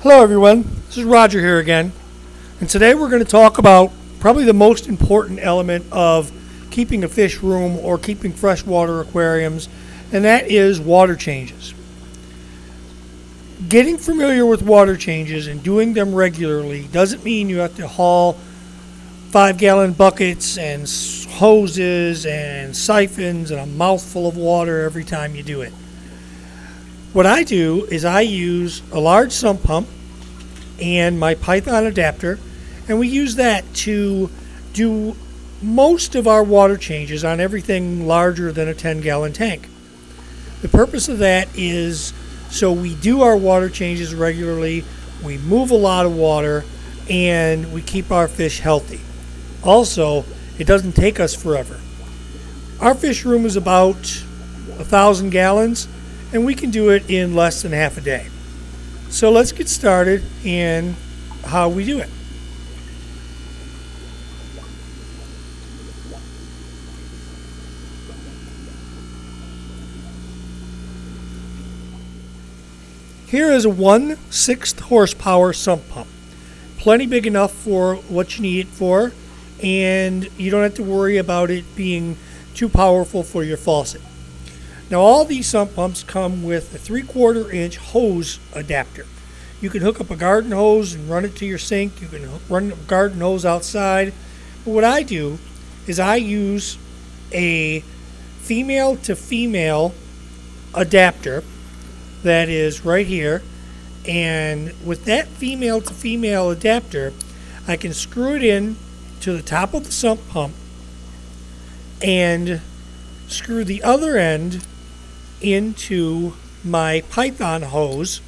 Hello everyone, this is Roger here again, and today we're going to talk about probably the most important element of keeping a fish room or keeping freshwater aquariums, and that is water changes. Getting familiar with water changes and doing them regularly doesn't mean you have to haul 5-gallon buckets and hoses and siphons and a mouthful of water every time you do it. What I do is I use a large sump pump and my Python adapter, and we use that to do most of our water changes on everything larger than a 10-gallon tank. The purpose of that is so we do our water changes regularly, we move a lot of water, and we keep our fish healthy. Also, it doesn't take us forever. Our fish room is about 1,000 gallons, and we can do it in less than half a day. So let's get started in how we do it. Here is a 1/6 horsepower sump pump. Plenty big enough for what you need it for, and you don't have to worry about it being too powerful for your faucet. Now all these sump pumps come with a 3/4 inch hose adapter. You can hook up a garden hose and run it to your sink. You can run a garden hose outside. But what I do is I use a female to female adapter that is right here. And with that female to female adapter, I can screw it in to the top of the sump pump and screw the other end into my Python hose,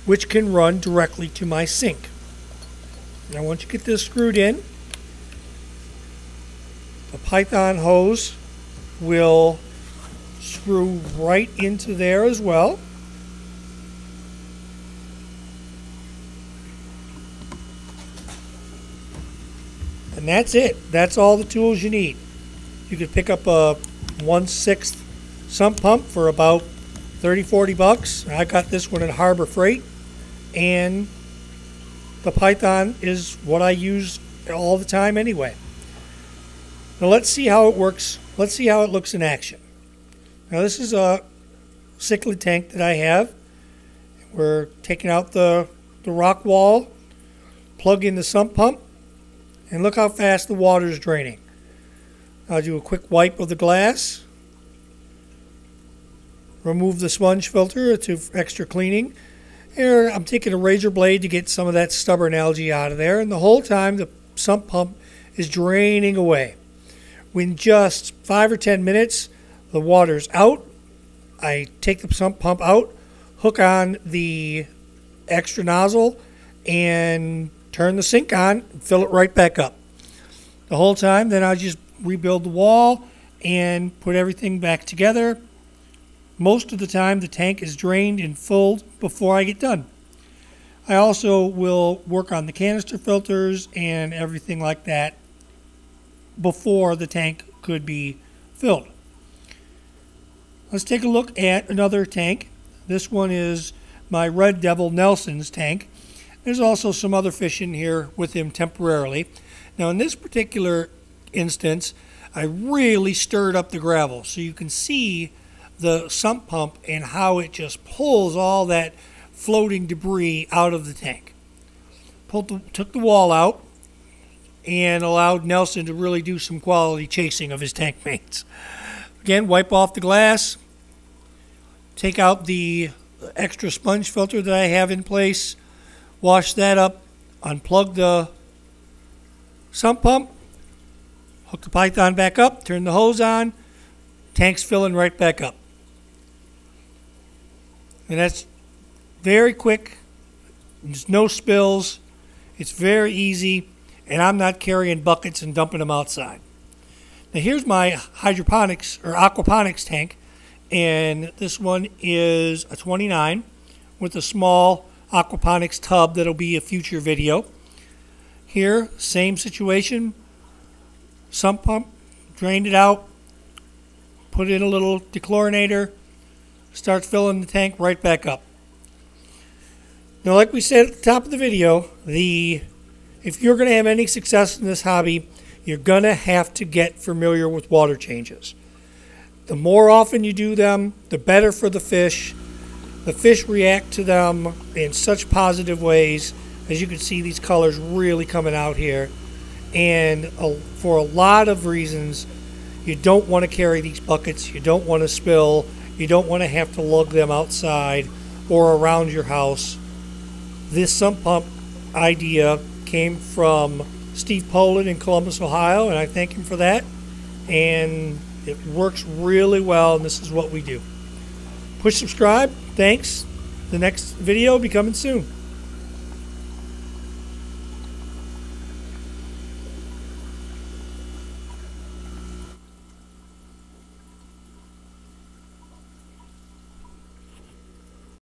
which can run directly to my sink. Now once you get this screwed in, the Python hose will screw right into there as well. And that's it. That's all the tools you need. You could pick up a 1/6 sump pump for about 30-40 bucks. I got this one at Harbor Freight, and the Python is what I use all the time anyway. Now let's see how it works. Let's see how it looks in action. Now this is a cichlid tank that I have. We're taking out the rock wall, plug in the sump pump, and look how fast the water is draining. I'll do a quick wipe of the glass. Remove the sponge filter to extra cleaning. Here I'm taking a razor blade to get some of that stubborn algae out of there, and the whole time the sump pump is draining away. In just 5 or 10 minutes, the water's out. I take the sump pump out, hook on the extra nozzle, and turn the sink on and fill it right back up. The whole time, then I just rebuild the wall and put everything back together. Most of the time the tank is drained and filled before I get done. I also will work on the canister filters and everything like that before the tank could be filled. Let's take a look at another tank. This one is my Red Devil Nelson's tank. There's also some other fish in here with him temporarily. Now in this particular instance, I really stirred up the gravel so you can see the sump pump and how it just pulls all that floating debris out of the tank. Took the wall out and allowed Nelson to really do some quality chasing of his tank mates. Again, wipe off the glass, take out the extra sponge filter that I have in place, wash that up, unplug the sump pump, hook the Python back up, turn the hose on, tank's filling right back up. And that's very quick. There's no spills. It's very easy, and I'm not carrying buckets and dumping them outside. Now here's my hydroponics or aquaponics tank, and this one is a 29 with a small aquaponics tub that'll be a future video. Here, same situation. Sump pump, drained it out, put in a little dechlorinator, start filling the tank right back up. Now, like we said at the top of the video, if you're going to have any success in this hobby, you're going to have to get familiar with water changes. The more often you do them, the better for the fish. The fish react to them in such positive ways. As you can see, these colors really coming out here. And for a lot of reasons, you don't want to carry these buckets. You don't want to spill. You don't want to have to lug them outside or around your house. This sump pump idea came from Steve Poland in Columbus, Ohio, and I thank him for that. And it works really well, and this is what we do. Push subscribe. Thanks. The next video will be coming soon.